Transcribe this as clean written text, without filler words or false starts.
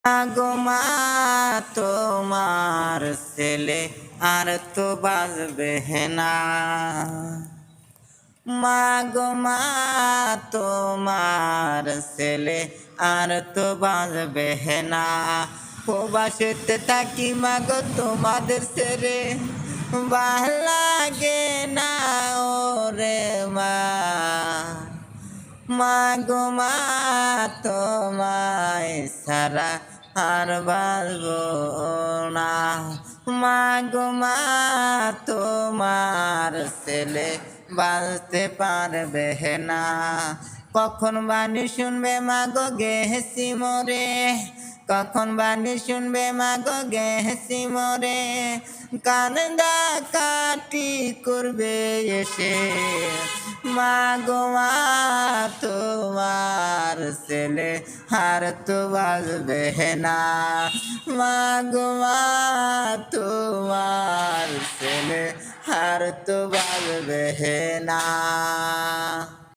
আগো মা তোমার ছেলে আর তো বাজবে না। মাগো মা তোমার ছেলে আর তো বাজবে না। প্রবাসেতে থাকি মাগো তোমাদের ছেড়ে ভাল লাগে না ওরে মা। মাগো মা তোমায় সারা আর বাজবো না। মাগো মা তোমার ছেলে বাঁচতে পারবে না। কখন বাণী শুনবে মাগো গেছি মোরে, কখন বাণী শুনবে মাগো গেছি মোরে। কান্দা কাটি করবে এসে মাগো মা তোমার ছেলে আর তো বাজবে না। মাগো মা তোমার ছেলে আর তো বাজবে না।